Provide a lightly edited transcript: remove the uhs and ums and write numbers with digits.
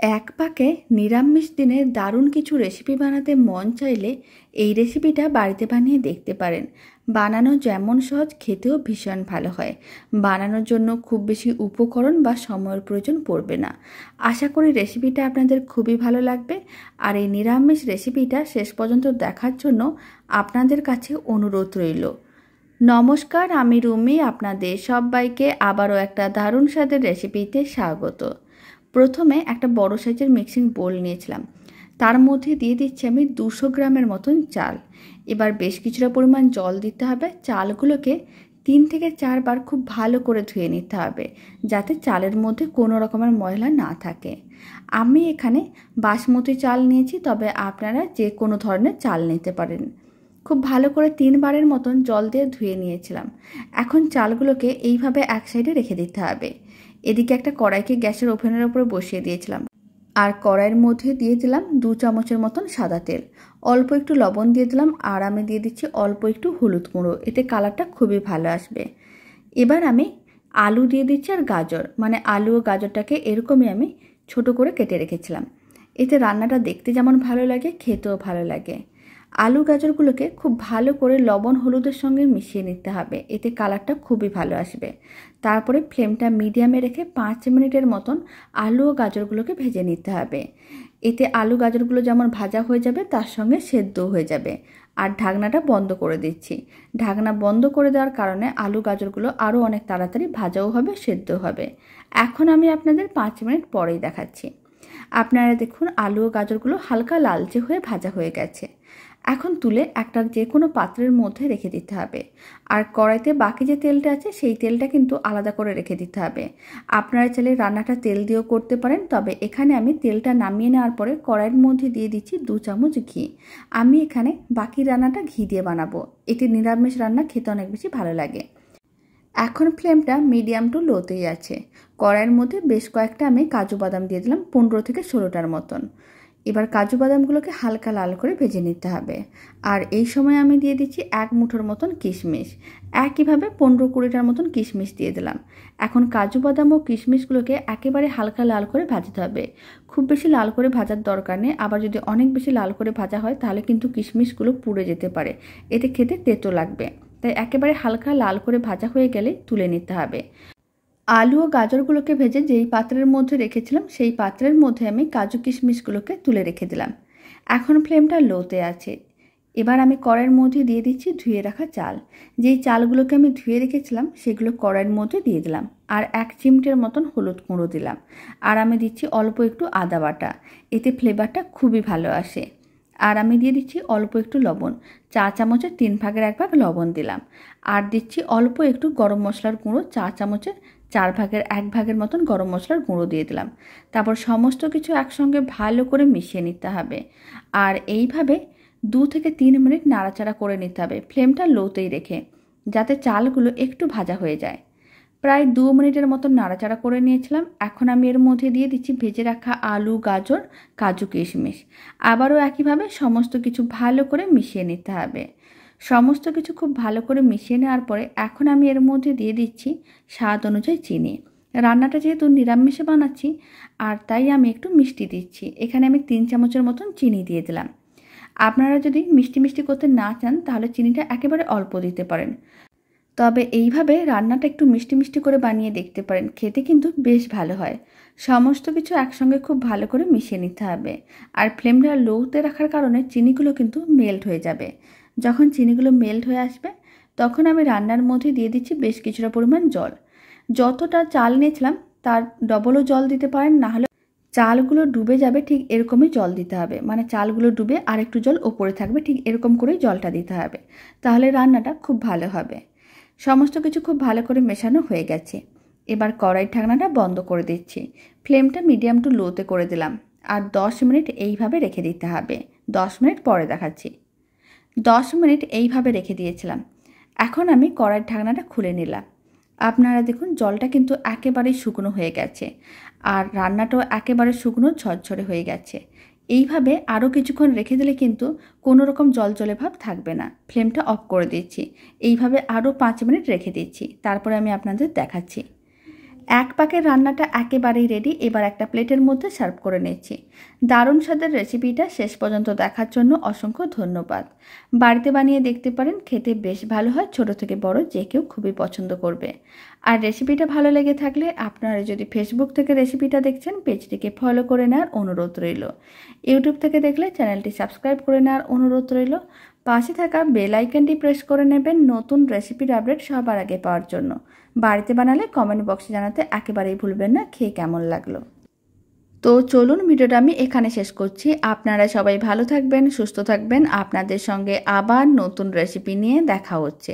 এক পাকে নিরামিষ দিনে দারুণ কিছু রেসিপি বানাতে মন চাইলে এই রেসিপিটা বাড়িতে বানিয়ে দেখতে পারেন। বানানো যেমন সহজ, খেতেও ভীষণ ভালো হয়। বানানোর জন্য খুব বেশি উপকরণ বা সময়ের প্রয়োজন পড়বে না। আশা করি রেসিপিটা আপনাদের খুবই ভালো লাগবে। আর এই নিরামিষ রেসিপিটা শেষ পর্যন্ত দেখার জন্য আপনাদের কাছে অনুরোধ রইল। নমস্কার, আমি রুমি। আপনাদের সবাইকে আবারও একটা দারুণ স্বাদের রেসিপিতে স্বাগত। প্রথমে একটা বড় সাইজের মিক্সিং বোল নিয়েছিলাম, তার মধ্যে দিয়ে দিচ্ছি আমি 200 গ্রামের মতন চাল। এবার বেশ কিছুটা পরিমাণ জল দিতে হবে। চালগুলোকে 3 থেকে 4 বার খুব ভালো করে ধুয়ে নিতে হবে, যাতে চালের মধ্যে কোনো রকমের ময়লা না থাকে। আমি এখানে বাসমতি চাল নিয়েছি, তবে আপনারা যে কোনো ধরনের চাল নিতে পারেন। খুব ভালো করে 3 বারের মতন জল দিয়ে ধুয়ে নিয়েছিলাম। এখন চালগুলোকে এইভাবে এক সাইডে রেখে দিতে হবে। এদিকে একটা কড়াইকে গ্যাসের ওভেনের উপরে বসিয়ে দিয়েছিলাম, আর কড়াইয়ের মধ্যে দিয়ে দিলাম 2 চামচের মতন সাদা তেল। অল্প একটু লবণ দিয়ে দিলাম, আর আমি দিয়ে দিচ্ছি অল্প একটু হলুদ গুঁড়ো। এতে কালারটা খুবই ভালো আসবে। এবার আমি আলু দিয়ে দিচ্ছি, আর গাজর, মানে আলু ও গাজরটাকে এরকমই আমি ছোট করে কেটে রেখেছিলাম। এতে রান্নাটা দেখতে যেমন ভালো লাগে, খেতেও ভালো লাগে। আলু গাজরগুলোকে খুব ভালো করে লবণ হলুদের সঙ্গে মিশিয়ে নিতে হবে, এতে কালারটা খুবই ভালো আসবে। তারপরে ফ্লেমটা মিডিয়ামে রেখে 5 মিনিটের মতন আলু ও গাজরগুলোকে ভেজে নিতে হবে। এতে আলু গাজরগুলো যেমন ভাজা হয়ে যাবে, তার সঙ্গে সেদ্ধও হয়ে যাবে। আর ঢাকনাটা বন্ধ করে দিচ্ছি। ঢাকনা বন্ধ করে দেওয়ার কারণে আলু গাজরগুলো আরও অনেক তাড়াতাড়ি ভাজাও হবে, সেদ্ধও হবে। এখন আমি আপনাদের 5 মিনিট পরেই দেখাচ্ছি। আপনারা দেখুন, আলু ও গাজরগুলো হালকা লালচে হয়ে ভাজা হয়ে গেছে। এখন তুলে একটা যে কোনো পাত্রের মধ্যে রেখে দিতে হবে। আর কড়াইতে বাকি যে তেলটা আছে, সেই তেলটা কিন্তু আলাদা করে রেখে দিতে হবে। আপনারা চাইলে রান্নাটা তেল দিয়েও করতে পারেন, তবে এখানে আমি তেলটা নামিয়ে নেওয়ার পরে কড়াইয়ের মধ্যে দিয়ে দিচ্ছি 2 চামচ ঘি। আমি এখানে বাকি রান্নাটা ঘি দিয়ে বানাবো। এটি নিরামিষ রান্না, খেতে অনেক বেশি ভালো লাগে। এখন ফ্লেমটা মিডিয়াম টু লোতেই আছে। কড়াইয়ের মধ্যে বেশ কয়েকটা আমি কাজু বাদাম দিয়ে দিলাম, 15 থেকে 16টার মতন। এবার কাজু বাদামগুলোকে হালকা লাল করে ভেজে নিতে হবে। আর এই সময় আমি দিয়ে দিচ্ছি 1 মুঠোর মতন কিশমিশ। একইভাবে 15-20টার মতন কিশমিশ দিয়ে দিলাম। এখন কাজু বাদাম ও কিশমিশগুলোকে একেবারে হালকা লাল করে ভাজতে হবে। খুব বেশি লাল করে ভাজার দরকার নেই। আবার যদি অনেক বেশি লাল করে ভাজা হয়, তাহলে কিন্তু কিশমিশগুলো পুড়ে যেতে পারে, এতে খেতে তেতো লাগবে। তাই একেবারে হালকা লাল করে ভাজা হয়ে গেলে তুলে নিতে হবে। আলু ও গাজরগুলোকে ভেজে যেই পাত্রের মধ্যে রেখেছিলাম, সেই পাত্রের মধ্যে আমি কাজু কিশমিশগুলোকে তুলে রেখে দিলাম। এখন ফ্লেমটা লোতে আছে। এবার আমি কড়াইয়ের মধ্যে দিয়ে দিচ্ছি ধুয়ে রাখা চাল। যেই চালগুলোকে আমি ধুয়ে রেখেছিলাম, সেগুলো কড়াইয়ের মধ্যে দিয়ে দিলাম। আর 1 চিমটের মতন হলুদ গুঁড়ো দিলাম। আর আমি দিচ্ছি অল্প একটু আদা বাটা, এতে ফ্লেভারটা খুবই ভালো আসে। আর আমি দিয়ে দিচ্ছি অল্প একটু লবণ, 4 চামচের 3 ভাগের 1 ভাগ লবণ দিলাম। আর দিচ্ছি অল্প একটু গরম মশলার গুঁড়ো, 4 চামচের 4 ভাগের 1 ভাগের মতন গরম মশলার গুঁড়ো দিয়ে দিলাম। তারপর সমস্ত কিছু একসঙ্গে ভালো করে মিশিয়ে নিতে হবে। আর এইভাবে 2 থেকে 3 মিনিট নাড়াচাড়া করে নিতে হবে, ফ্লেমটা লোতেই রেখে, যাতে চালগুলো একটু ভাজা হয়ে যায়। প্রায় 2 মিনিটের মতো নাড়াচাড়া করে নিয়েছিলাম। এখন আমি এর মধ্যে দিয়ে দিচ্ছি ভেজে রাখা আলু, গাজর, কাজু, কিশমিশ। আবারও একইভাবে সমস্ত কিছু ভালো করে মিশিয়ে নিতে হবে। সমস্ত কিছু খুব ভালো করে মিশিয়ে নেওয়ার পরে এখন আমি এর মধ্যে দিয়ে দিচ্ছি স্বাদ অনুযায়ী চিনি। রান্নাটা যেহেতু নিরামিষে বানাচ্ছি, আর তাই আমি একটু মিষ্টি দিচ্ছি। এখানে আমি 3 চামচের মতন চিনি দিয়ে দিলাম। আপনারা যদি মিষ্টি মিষ্টি করতে না চান, তাহলে চিনিটা একেবারে অল্প দিতে পারেন। তবে এইভাবে রান্নাটা একটু মিষ্টি মিষ্টি করে বানিয়ে দেখতে পারেন, খেতে কিন্তু বেশ ভালো হয়। সমস্ত কিছু একসঙ্গে খুব ভালো করে মিশিয়ে নিতে হবে। আর ফ্লেমটা লোতে রাখার কারণে চিনিগুলো কিন্তু মেল্ট হয়ে যাবে। যখন চিনিগুলো মেল্ট হয়ে আসবে, তখন আমি রান্নার মধ্যে দিয়ে দিচ্ছি বেশ কিছুটা পরিমাণ জল। যতটা চাল নিয়েছিলাম তার ডবলও জল দিতে পারেন, না হলে চালগুলো ডুবে যাবে, ঠিক এরকমই জল দিতে হবে। মানে চালগুলো ডুবে আর একটু জল ওপরে থাকবে, ঠিক এরকম করেই জলটা দিতে হবে, তাহলে রান্নাটা খুব ভালো হবে। সমস্ত কিছু খুব ভালো করে মেশানো হয়ে গেছে। এবার কড়াই ঢাকনাটা বন্ধ করে দিচ্ছি। ফ্লেমটা মিডিয়াম টু লোতে করে দিলাম। আর 10 মিনিট এইভাবে রেখে দিতে হবে। 10 মিনিট পরে দেখাচ্ছি। 10 মিনিট এইভাবে রেখে দিয়েছিলাম। এখন আমি কড়াইয়ের ঢাকনাটা খুলে নিলাম। আপনারা দেখুন, জলটা কিন্তু একেবারেই শুকনো হয়ে গেছে, আর রান্নাটাও একেবারে শুকনো ঝরঝরে হয়ে গেছে। এইভাবে আরও কিছুক্ষণ রেখে দিলে কিন্তু কোনো রকম জলজলে ভাব থাকবে না। ফ্লেমটা অফ করে দিচ্ছি। এইভাবে আরও 5 মিনিট রেখে দিচ্ছি, তারপরে আমি আপনাদের দেখাচ্ছি। এক পাকের রান্নাটা একেবারেই রেডি। এবার একটা প্লেটের মধ্যে সার্ভ করে নিচ্ছি। দারুণ স্বাদের রেসিপিটা শেষ পর্যন্ত দেখার জন্য অসংখ্য ধন্যবাদ। বাড়িতে বানিয়ে দেখতে পারেন, খেতে বেশ ভালো হয়। ছোট থেকে বড় যে কেউ খুবই পছন্দ করবে। আর রেসিপিটা ভালো লেগে থাকলে আপনারা যদি ফেসবুক থেকে রেসিপিটা দেখছেন, পেজটিকে ফলো করে নেওয়ার অনুরোধ রইল। ইউটিউব থেকে দেখলে চ্যানেলটি সাবস্ক্রাইব করে নেওয়ার অনুরোধ রইল। পাশে থাকা বেল আইকনটি প্রেস করে নেবেন নতুন রেসিপির আপডেট সবার আগে পাওয়ার জন্য। বাড়িতে বানালে কমেন্ট বক্সে জানাতে একেবারেই ভুলবেন না খেয়ে কেমন লাগলো। তো চলুন, ভিডিওটা আমি এখানে শেষ করছি। আপনারা সবাই ভালো থাকবেন, সুস্থ থাকবেন। আপনাদের সঙ্গে আবার নতুন রেসিপি নিয়ে দেখা হচ্ছে।